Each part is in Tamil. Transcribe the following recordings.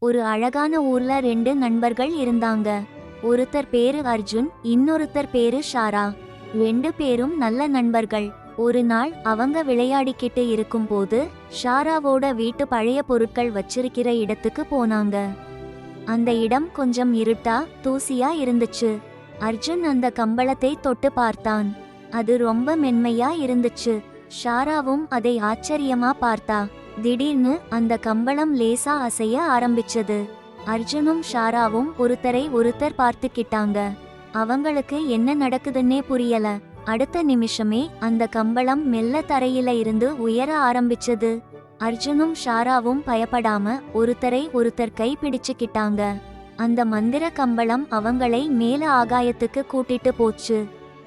ஒரு அழகான ஊர்ல ரெண்டு நண்பர்கள் இருந்தாங்க. ஒருத்தர் பேரு அர்ஜுன், இன்னொருத்தர் பேரு ஷாரா. ரெண்டு பேரும் நல்ல நண்பர்கள். ஒரு நாள் அவங்க விளையாடிக்கிட்டு இருக்கும்போது ஷாராவோட வீட்டு பழைய பொருட்கள் வச்சிருக்கிற இடத்துக்கு போனாங்க. அந்த இடம் கொஞ்சம் இருட்டா தூசியா இருந்துச்சு. அர்ஜுன் அந்த கம்பளத்தை தொட்டு பார்த்தான். அது ரொம்ப மென்மையா இருந்துச்சு. ஷாராவும் அதை ஆச்சரியமா பார்த்தா. திடீர்னு அந்த கம்பளம் லேசா அசைய ஆரம்பிச்சது. அர்ஜுனும் ஷாராவும் ஒருத்தரை ஒருத்தர் பார்த்துக்கிட்டாங்க. அவங்களுக்கு என்ன நடக்குதுன்னே புரியல. அடுத்த நிமிஷமே அந்த கம்பளம் மெல்ல தரையில இருந்து உயர ஆரம்பிச்சது. அர்ஜுனும் ஷாராவும் பயப்படாம ஒருத்தரை ஒருத்தர் கை பிடிச்சுக்கிட்டாங்க. அந்த மந்திர கம்பளம் அவங்களை மேல ஆகாயத்துக்கு கூட்டிட்டு போச்சு.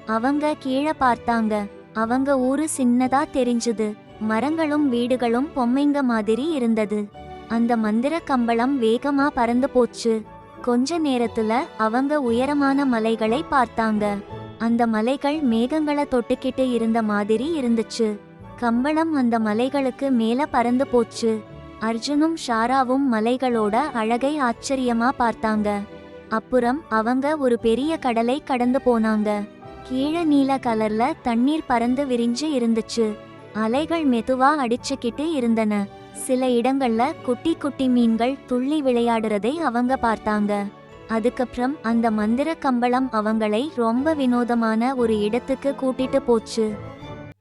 அவங்க கீழே பார்த்தாங்க. அவங்க ஊரு சின்னதா தெரிஞ்சுது. மரங்களும் வீடுகளும் பொம்மைங்க மாதிரி இருந்தது. அந்த மந்திர கம்பளம் வேகமா பறந்து போச்சு. கொஞ்ச நேரத்துல அவங்க உயரமான மலைகளை பார்த்தாங்க. அந்த மலைகள் மேகங்களை தொட்டுக்கிட்டு இருந்த மாதிரி இருந்துச்சு. கம்பளம் அந்த மலைகளுக்கு மேல பறந்து போச்சு. அர்ஜுனும் ஷாராவும் மலைகளோட அழகை ஆச்சரியமா பார்த்தாங்க. அப்புறம் அவங்க ஒரு பெரிய கடலை கடந்து போனாங்க. கீழே நீல கலர்ல தண்ணீர் பறந்து விரிஞ்சு இருந்துச்சு. அலைகள் மெதுவா அடிச்சுக்கிட்டு இருந்தன. சில இடங்கள்ல குட்டி குட்டி மீன்கள் துள்ளி விளையாடுறதை அவங்க பார்த்தாங்க. அதுக்கப்புறம் அந்த மந்திர கம்பளம் அவங்களை ரொம்ப வினோதமான ஒரு இடத்துக்கு கூட்டிட்டு போச்சு.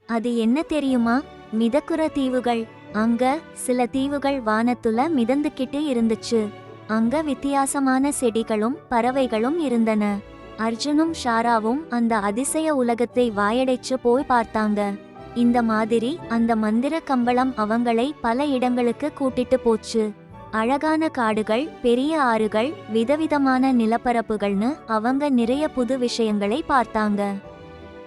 அது என்ன தெரியுமா? மிதக்குற தீவுகள். அங்க சில தீவுகள் வானத்துல மிதந்துக்கிட்டு இருந்துச்சு. அங்க வித்தியாசமான செடிகளும் பறவைகளும் இருந்தன. அர்ஜுனும் ஷாராவும் அந்த அதிசய உலகத்தை வாயடைச்சு போய் பார்த்தாங்க. இந்த மாதிரி அந்த மந்திர கம்பளம் அவங்களை பல இடங்களுக்கு கூட்டிட்டு போச்சு. அழகான காடுகள், பெரிய ஆறுகள், விதவிதமான நிலப்பரப்புகள்னு அவங்க நிறைய புது விஷயங்களை பார்த்தாங்க.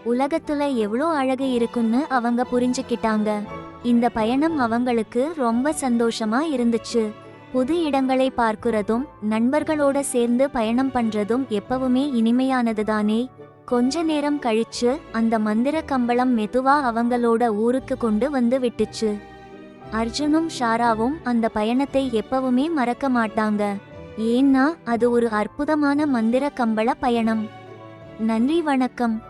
உலகத்துல எவ்வளோ அழகு இருக்குன்னு அவங்க புரிஞ்சுக்கிட்டாங்க. இந்த பயணம் அவங்களுக்கு ரொம்ப சந்தோஷமா இருந்துச்சு. புது இடங்களை பார்க்கிறதும் நண்பர்களோட சேர்ந்து பயணம் பண்றதும் எப்பவுமே இனிமையானதுதானே. கொஞ்ச நேரம் கழிச்சு அந்த மந்திர கம்பளம் மெதுவா அவங்களோட ஊருக்கு கொண்டு வந்து விட்டுச்சு. அர்ஜுனும் ஷாராவும் அந்த பயணத்தை எப்பவுமே மறக்க மாட்டாங்க. ஏன்னா அது ஒரு அற்புதமான மந்திர கம்பள பயணம். நன்றி, வணக்கம்.